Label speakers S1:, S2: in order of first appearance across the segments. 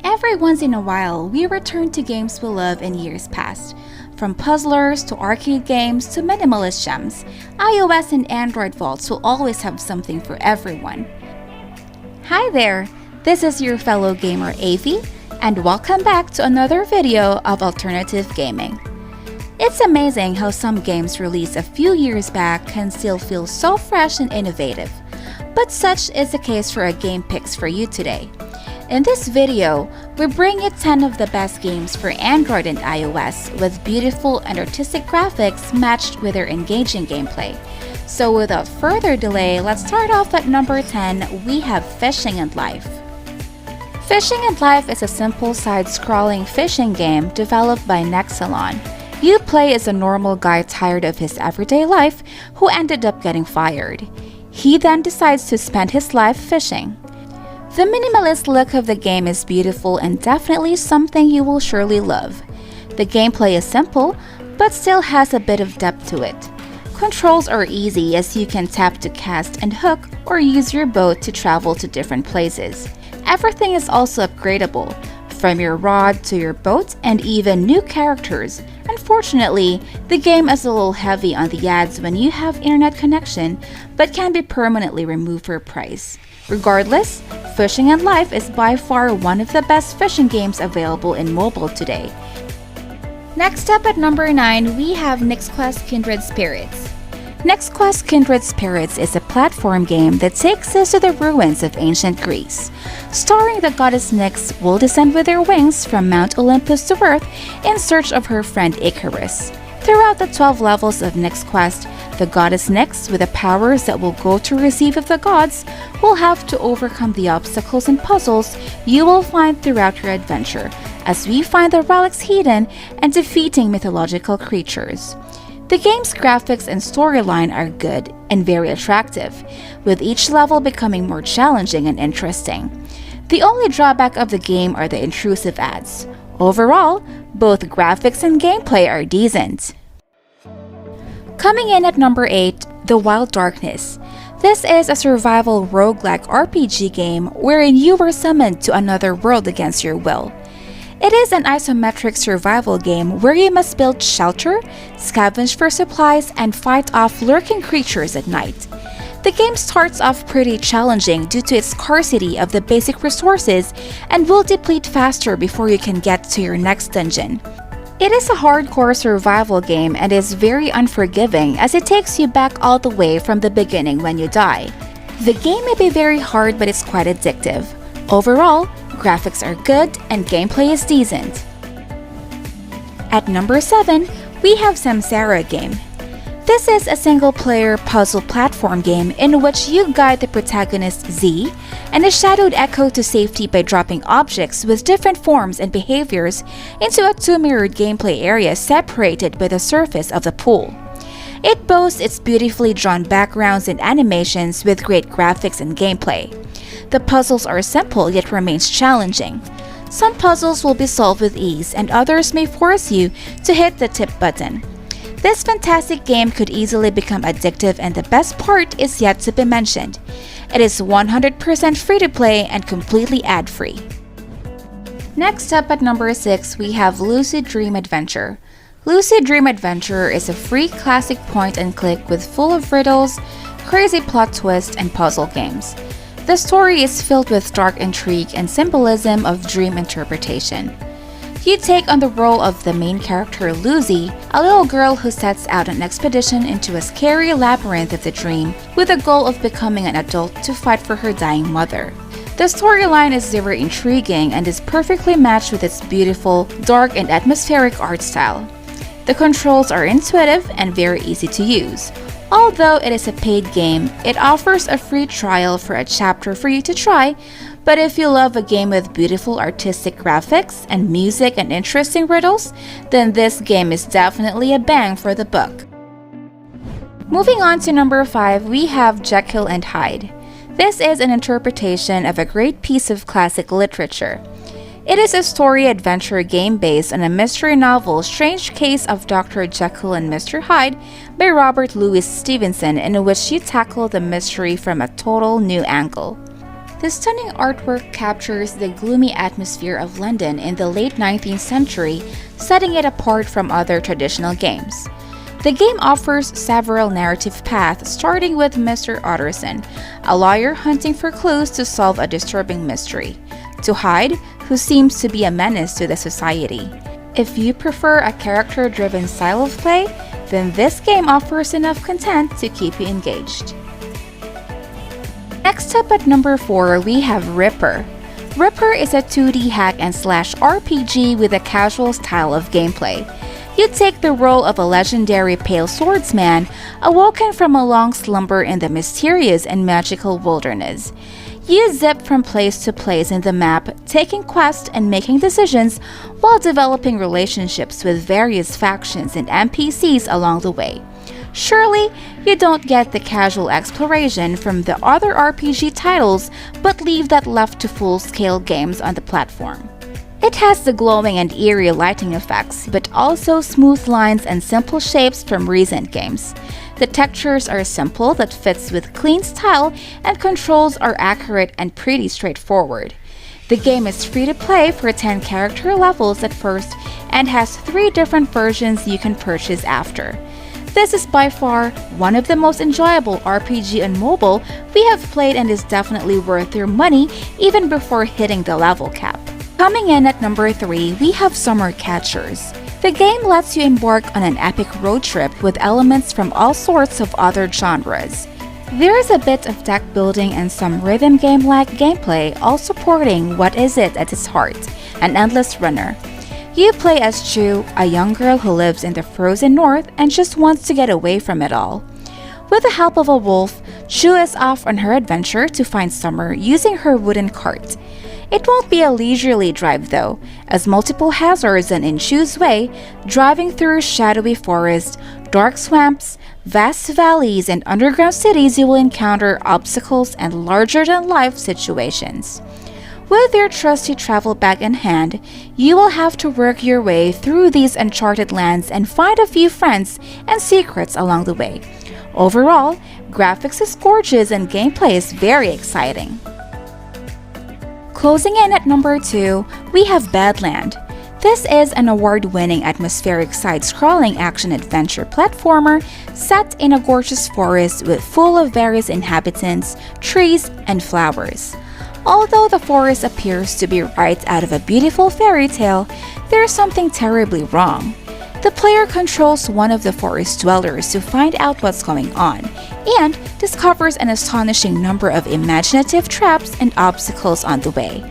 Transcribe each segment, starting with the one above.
S1: Every once in a while, we return to games we love in years past. From puzzlers to arcade games to minimalist gems, iOS and Android vaults will always have something for everyone. Hi there, this is your fellow gamer Avi, and welcome back to another video of alternative gaming. It's amazing how some games released a few years back can still feel so fresh and innovative, but such is the case for a game picks for you today. In this video, we bring you 10 of the best games for Android and iOS with beautiful and artistic graphics matched with their engaging gameplay. So without further delay, let's start off at number 10, we have Fishing and Life. Fishing and Life is a simple side-scrolling fishing game developed by NyxQuest. You play as a normal guy tired of his everyday life who ended up getting fired. He then decides to spend his life fishing. The minimalist look of the game is beautiful and definitely something you will surely love. The gameplay is simple, but still has a bit of depth to it. Controls are easy as you can tap to cast and hook or use your boat to travel to different places. Everything is also upgradable, from your rod to your boat and even new characters. Unfortunately, the game is a little heavy on the ads when you have internet connection, but can be permanently removed for price. Regardless, Fishing and Life is by far one of the best fishing games available in mobile today. Next up at number 9, we have NyxQuest Kindred Spirits. NyxQuest Kindred Spirits is a platform game that takes us to the ruins of ancient Greece. Starring the goddess Nyx will descend with her wings from Mount Olympus to Earth in search of her friend Icarus. Throughout the 12 levels of NyxQuest, the goddess Nyx, with the powers that will go to receive of the gods, will have to overcome the obstacles and puzzles you will find throughout your adventure, as we find the relics hidden and defeating mythological creatures. The game's graphics and storyline are good and very attractive, with each level becoming more challenging and interesting. The only drawback of the game are the intrusive ads. Overall, both graphics and gameplay are decent. Coming in at number 8, The Wild Darkness. This is a survival roguelike RPG game wherein you are summoned to another world against your will. It is an isometric survival game where you must build shelter, scavenge for supplies, and fight off lurking creatures at night. The game starts off pretty challenging due to its scarcity of the basic resources and will deplete faster before you can get to your next dungeon. It is a hardcore survival game and is very unforgiving as it takes you back all the way from the beginning when you die. The game may be very hard, but it's quite addictive. Overall, graphics are good and gameplay is decent. At number 7, we have Samsara Game. This is a single-player puzzle platform game in which you guide the protagonist Z and a shadowed echo to safety by dropping objects with different forms and behaviors into a two-mirrored gameplay area separated by the surface of the pool. It boasts its beautifully drawn backgrounds and animations with great graphics and gameplay. The puzzles are simple yet remains challenging. Some puzzles will be solved with ease and others may force you to hit the tip button. This fantastic game could easily become addictive, and the best part is yet to be mentioned. It is 100% free to play and completely ad-free. Next up at number 6, we have Lucid Dream Adventure. Lucid Dream Adventure is a free classic point-and-click with full of riddles, crazy plot twists, and puzzle games. The story is filled with dark intrigue and symbolism of dream interpretation. You take on the role of the main character Lucy, a little girl who sets out an expedition into a scary labyrinth of the dream with the goal of becoming an adult to fight for her dying mother. The storyline is very intriguing and is perfectly matched with its beautiful, dark and atmospheric art style. The controls are intuitive and very easy to use. Although it is a paid game, it offers a free trial for a chapter for you to try, but if you love a game with beautiful artistic graphics and music and interesting riddles, then this game is definitely a bang for the buck. Moving on to number 5, we have Jekyll Hyde. This is an interpretation of a great piece of classic literature. It is a story-adventure game based on a mystery novel Strange Case of Dr. Jekyll and Mr. Hyde by Robert Louis Stevenson, in which you tackle the mystery from a total new angle. The stunning artwork captures the gloomy atmosphere of London in the late 19th century, setting it apart from other traditional games. The game offers several narrative paths, starting with Mr. Utterson, a lawyer hunting for clues to solve a disturbing mystery, to Hyde, who seems to be a menace to the society. If you prefer a character-driven style of play, then this game offers enough content to keep you engaged. Next up at number 4, we have Ripper. Ripper is a 2D hack-and-slash RPG with a casual style of gameplay. You take the role of a legendary pale swordsman, awoken from a long slumber in the mysterious and magical wilderness. You zip from place to place in the map, taking quests and making decisions while developing relationships with various factions and NPCs along the way. Surely, you don't get the casual exploration from the other RPG titles, but leave that left to full-scale games on the platform. It has the glowing and eerie lighting effects, but also smooth lines and simple shapes from recent games. The textures are simple that fits with clean style, and controls are accurate and pretty straightforward. The game is free to play for 10 character levels at first and has 3 different versions you can purchase after. This is by far one of the most enjoyable RPG on mobile we have played, and is definitely worth your money even before hitting the level cap. Coming in at number 3, we have Summer Catchers. The game lets you embark on an epic road trip with elements from all sorts of other genres. There is a bit of deck building and some rhythm game-like gameplay, all supporting what is it at its heart, an endless runner. You play as Chu, a young girl who lives in the frozen north and just wants to get away from it all. With the help of a wolf, Chu is off on her adventure to find Summer using her wooden cart. It won't be a leisurely drive though, as multiple hazards and in Chu's way, driving through shadowy forests, dark swamps, vast valleys, and underground cities, you will encounter obstacles and larger-than-life situations. With your trusty travel bag in hand, you will have to work your way through these uncharted lands and find a few friends and secrets along the way. Overall, graphics is gorgeous and gameplay is very exciting. Closing in at number 2, we have Badland. This is an award-winning atmospheric side-scrolling action-adventure platformer set in a gorgeous forest full of various inhabitants, trees, and flowers. Although the forest appears to be right out of a beautiful fairy tale, there's something terribly wrong. The player controls one of the forest dwellers to find out what's going on, and discovers an astonishing number of imaginative traps and obstacles on the way.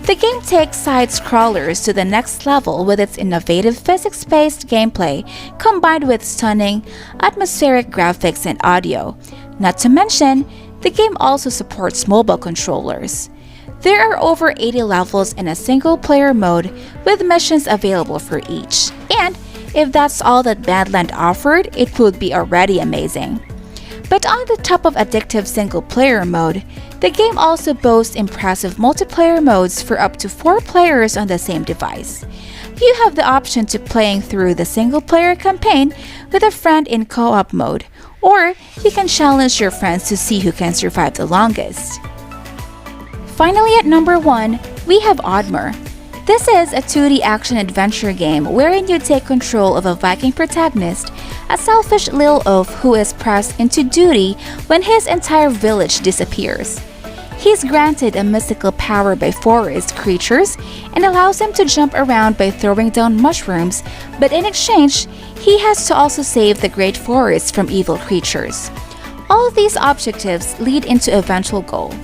S1: The game takes side-scrollers to the next level with its innovative physics-based gameplay combined with stunning, atmospheric graphics and audio. Not to mention, the game also supports mobile controllers. There are over 80 levels in a single-player mode with missions available for each, and if that's all that Badland offered, it would be already amazing. But on the top of addictive single-player mode, the game also boasts impressive multiplayer modes for up to 4 players on the same device. You have the option to playing through the single-player campaign with a friend in co-op mode, or you can challenge your friends to see who can survive the longest. Finally, at number 1, we have Admir. This is a 2D action-adventure game wherein you take control of a Viking protagonist, a selfish little oaf who is pressed into duty when his entire village disappears. He's granted a mystical power by forest creatures and allows him to jump around by throwing down mushrooms, but in exchange, he has to also save the great forest from evil creatures. All these objectives lead into an eventual goal.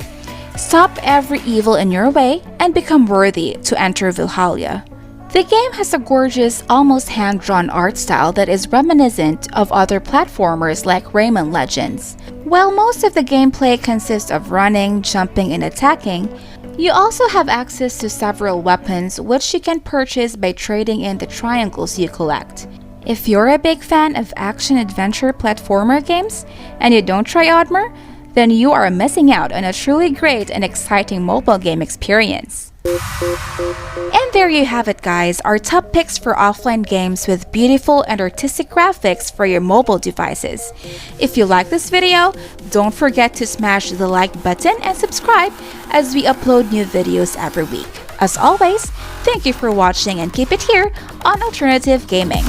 S1: Stop every evil in your way and become worthy to enter Valhalla. The game has a gorgeous, almost hand-drawn art style that is reminiscent of other platformers like Rayman Legends. While most of the gameplay consists of running, jumping, and attacking, you also have access to several weapons which you can purchase by trading in the triangles you collect. If you're a big fan of action-adventure platformer games and you don't try Admir, then you are missing out on a truly great and exciting mobile game experience. And there you have it, guys, our top picks for offline games with beautiful and artistic graphics for your mobile devices. If you like this video, don't forget to smash the like button and subscribe as we upload new videos every week. As always, thank you for watching and keep it here on Alternative Gaming.